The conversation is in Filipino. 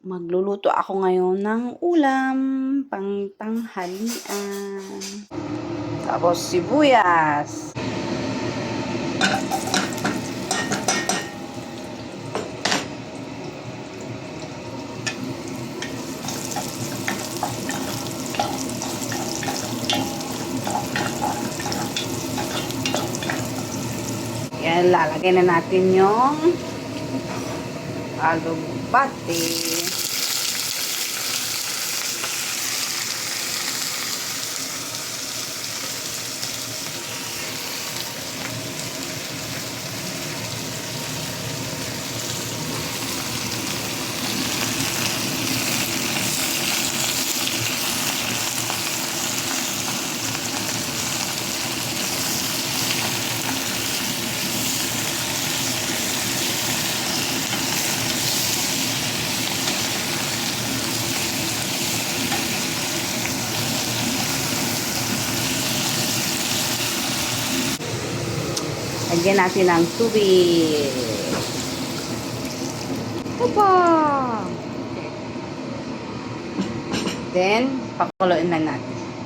Magluluto ako ngayon ng ulam pang tanghalian. Tapos sibuyas. Yan, lalagay na natin yung alugbati. Lagyan natin ng tubig. Opa! Then, pakuluin na natin.